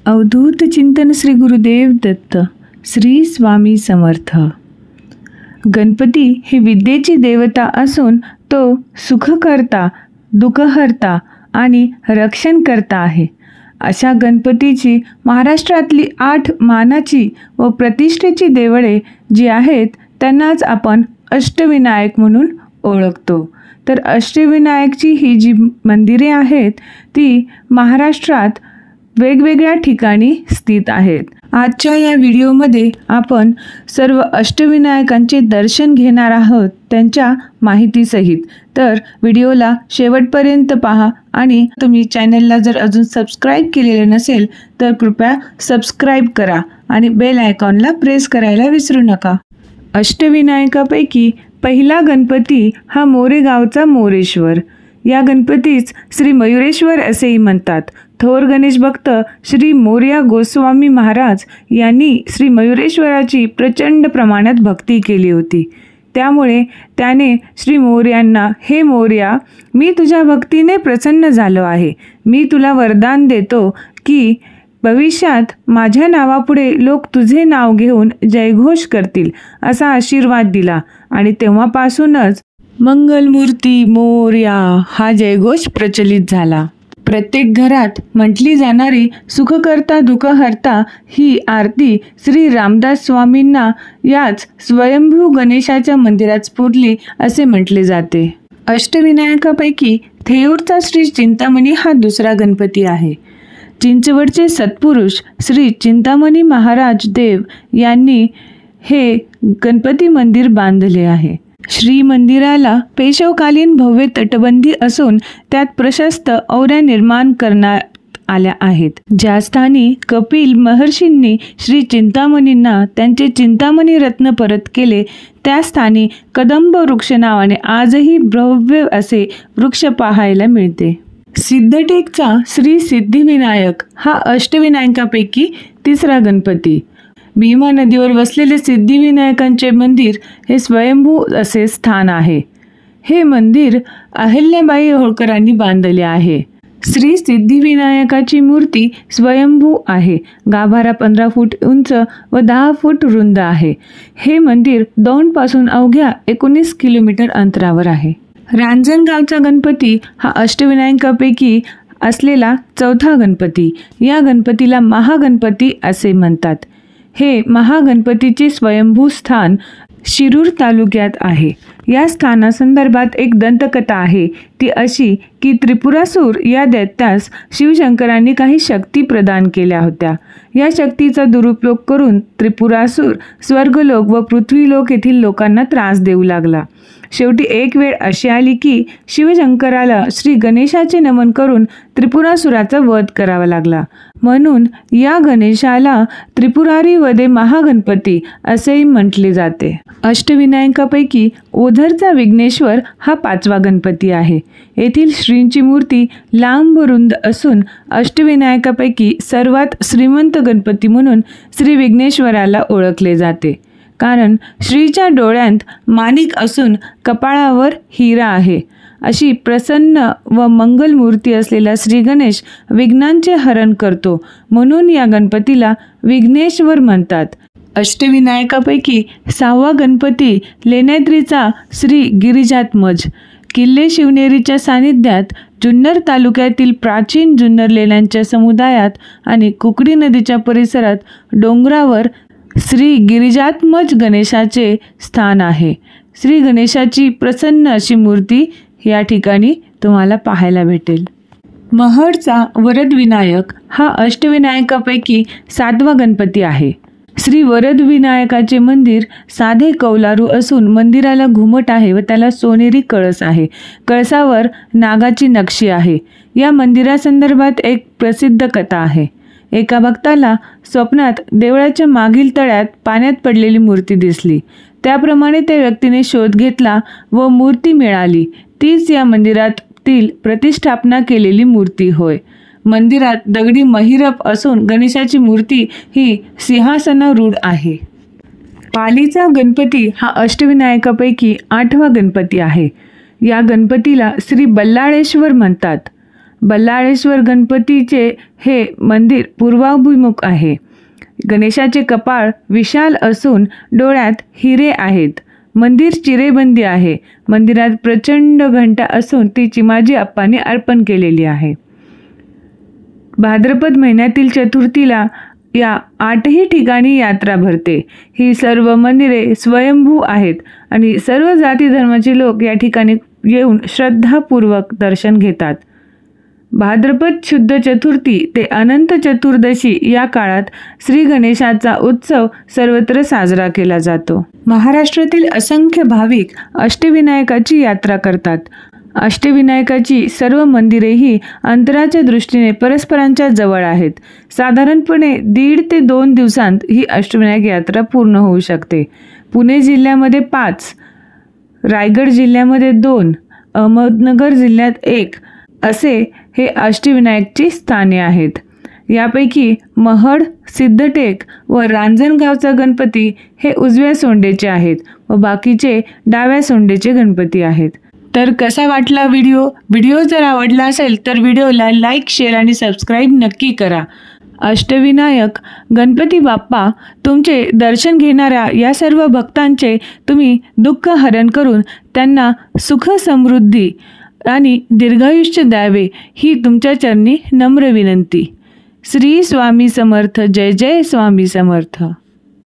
अवधूत चिंतन श्री गुरुदेव दत्त. श्री स्वामी समर्थ. गणपती ही विद्येची देवता असून तो सुखकर्ता, दुःखहर्ता आणि रक्षणकर्ता आहे. अशा गणपतीची महाराष्ट्रातली 8 मानाची व प्रतिष्ठेची देवळे जी आहेत त्यांनाच आपण अष्टविनायक म्हणून ओळखतो. तर अष्टविनायकची ही जी मंदिरे आहेत ती महाराष्ट्रात वेगवेगळ्या ठिकाणी स्थित आहेत. आजच्या या व्हिडिओमध्ये आपण सर्व अष्टविनायकांचे दर्शन घेणार आहोत त्यांच्या माहितीसहित. तर व्हिडिओला शेवटपर्यंत पहा आणि तुम्ही चॅनलला जर अजून सबस्क्राईब केलेले नसेल तर कृपया सबस्क्राईब करा आणि बेल आयकॉनला प्रेस करायला विसरू नका. अष्टविनायकापैकी पहिला गणपती हा मोरेगावचा मोरेश्वर. या गणपतीस श्री मयुरेश्वर असेही म्हणतात. थोर गणेश भक्त श्री मोरया गोस्वामी महाराज यांनी श्री मयुरेश्वराची प्रचंड प्रमाणात भक्ती केली होती. त्यामुळे त्याने श्री मोरयांना, हे मोरया, मी तुझ्या भक्तीने प्रसन्न झालो आहे. मी तुला वरदान देतो की भविष्यात माझ्या नावापुढे लोक तुझे नाव घेऊन जयघोष करतील, असा आशीर्वाद दिला. आणि तेव्हापासूनच मंगलमूर्ती मोरया हा जयघोष प्रचलित झाला. प्रत्येक घरात म्हटली जाणारी सुखकर्ता दुःखहर्ता ही आरती श्री रामदास स्वामींना याच स्वयंभू गणेशाच्या मंदिरात स्फुरली असे म्हटले जाते. अष्टविनायकापैकी थेऊरचा श्री चिंतामणी हा दुसरा गणपती आहे. चिंचवडचे सत्पुरुष श्री चिंतामणी महाराज देव यांनी हे गणपती मंदिर बांधले आहे. श्री मंदिराला पेशवकालीन भव्य तटबंदी असून त्यात प्रशस्त औऱ्या निर्माण करण्यात आल्या आहेत. ज्या स्थानी कपिल महर्षींनी श्री चिंतामणींना त्यांचे चिंतामणी रत्न परत केले त्या स्थानी कदंब वृक्ष नावाने आजही भव्य असे वृक्ष पाहायला मिळते. सिद्धटेकचा श्री सिद्धिविनायक हा अष्टविनायकापैकी तिसरा गणपती. भीमा नदीवर वसलेले सिद्धिविनायकांचे मंदिर हे स्वयंभू असे स्थान आहे. हे मंदिर अहिल्याबाई होळकरांनी बांधले आहे. श्री सिद्धिविनायकाची मूर्ती स्वयंभू आहे. गाभारा 15 फूट उंच व 10 फूट रुंद आहे. हे मंदिर दौंडपासून अवघ्या 19 किलोमीटर अंतरावर आहे. रांजणगावचा गणपती हा अष्टविनायकापैकी असलेला चौथा गणपती. या गणपतीला महागणपती असे म्हणतात. हे महागणपतीचे स्वयंभू स्थान शिरूर तालुक्यात आहे. या स्थानासंदर्भात एक दंतकथा आहे. ती अशी की त्रिपुरासूर या दैत्यास शिवशंकरांनी काही शक्ती प्रदान केल्या होत्या. या शक्तीचा दुरुपयोग करून त्रिपुरासूर स्वर्गलोक व पृथ्वीलोक येथील लोकांना त्रास देऊ लागला. शेवटी एक वेळ अशी आली की शिवशंकराला श्री गणेशाचे नमन करून त्रिपुरासुराचा वध करावा लागला. म्हणून या गणेशाला त्रिपुरारी वदे महागणपती असेही म्हटले जाते. अष्टविनायकापैकी ओझरचा विघ्नेश्वर हा 5वा गणपती आहे. येथील श्रींची मूर्ती लांब रुंद असून अष्टविनायकापैकी सर्वात श्रीमंत गणपती म्हणून श्री विघ्नेश्वराला ओळखले जाते. कारण श्रीच्या डोळ्यांत माणिक असून कपाळावर हिरा आहे. अशी प्रसन्न व मंगल मूर्ती असलेला श्री गणेश विघ्नांचे हरण करतो, म्हणून या गणपतीला विघ्नेश्वर म्हणतात. अष्टविनायकापैकी 6वा गणपती लेण्याद्रीचा श्री गिरिजात्मज. किल्ले शिवनेरीच्या सानिध्यात जुन्नर तालुक्यातील प्राचीन जुन्नर लेण्यांच्या समुदायात आणि कुकडी नदीच्या परिसरात डोंगरावर श्री गिरिजात्मज गणेशाचे स्थान आहे. श्री गणेशाची प्रसन्न अशी मूर्ती या ठिकाणी तुम्हाला पाहायला भेटेल. महडचा वरदविनायक हा अष्टविनायकापैकी 7वा गणपती आहे. श्री वरदविनायकाचे मंदिर साधे कौलारू असून मंदिराला घुमट आहे व त्याला सोनेरी कळस आहे. कळसावर नागाची नक्षी आहे. या मंदिरासंदर्भात एक प्रसिद्ध कथा आहे. एका भक्ताला स्वप्नात देवळाच्या मागील तळ्यात पाण्यात पडलेली मूर्ती दिसली. त्याप्रमाणे त्या व्यक्तीने शोध घेतला व मूर्ती मिळाली. तीच या मंदिरातील प्रतिष्ठापना केलेली मूर्ती होय. मंदिरात दगडी महिरप असून गणेशाची मूर्ती ही सिंहासनारूढ आहे. पालीचा गणपती हा अष्टविनायकापैकी 8वा गणपती आहे. या गणपतीला श्री बल्लाळेश्वर म्हणतात. बल्लाळेश्वर गणपतीचे हे मंदिर पूर्वाभिमुख आहे. गणेशाचे कपाळ विशाल असून डोळ्यात हिरे आहेत. मंदिर चिरेबंदी आहे. मंदिरात प्रचंड घंटा असून ती चिमाजी अप्पांनी अर्पण केलेली आहे. भाद्रपद महिन्यातील चतुर्थीला या 8ही ठिकाणी यात्रा भरते. ही सर्व मंदिरे स्वयंभू आहेत आणि सर्व जाती धर्माचे लोक या ठिकाणी येऊन श्रद्धापूर्वक दर्शन घेतात. भाद्रपद शुद्ध चतुर्थी ते अनंत चतुर्दशी या काळात श्री गणेशाचा उत्सव सर्वत्र साजरा केला जातो. महाराष्ट्रातील असंख्य भाविक अष्टविनायकाची यात्रा करतात. अष्टविनायकाची सर्व मंदिरेही अंतराच्या दृष्टीने परस्परांच्या जवळ आहेत. साधारणपणे 1.5 ते 2 दिवसांत ही अष्टविनायक यात्रा पूर्ण होऊ शकते. पुणे जिल्ह्यामध्ये 5, रायगड जिल्ह्यामध्ये 2, अहमदनगर जिल्ह्यात 1 असे हे अष्टविनायकची स्थाने आहेत. यापैकी महड, सिद्धटेक व रांजणगावचा गणपती हे उजव्या सोंडेचे आहेत व बाकीचे डाव्या सोंडेचे गणपती आहेत. तर कसा वाटला व्हिडिओ जर आवडला असेल तर व्हिडिओला लाईक, शेअर आणि सबस्क्राईब नक्की करा. अष्टविनायक गणपती बाप्पा तुमचे दर्शन घेणाऱ्या या सर्व भक्तांचे तुम्ही दुःख हरण करून त्यांना सुख, समृद्धी आणि दीर्घायुष्य द्यावे ही तुमच्या चरणी नम्र विनंती. श्री स्वामी समर्थ. जय जय स्वामी समर्थ.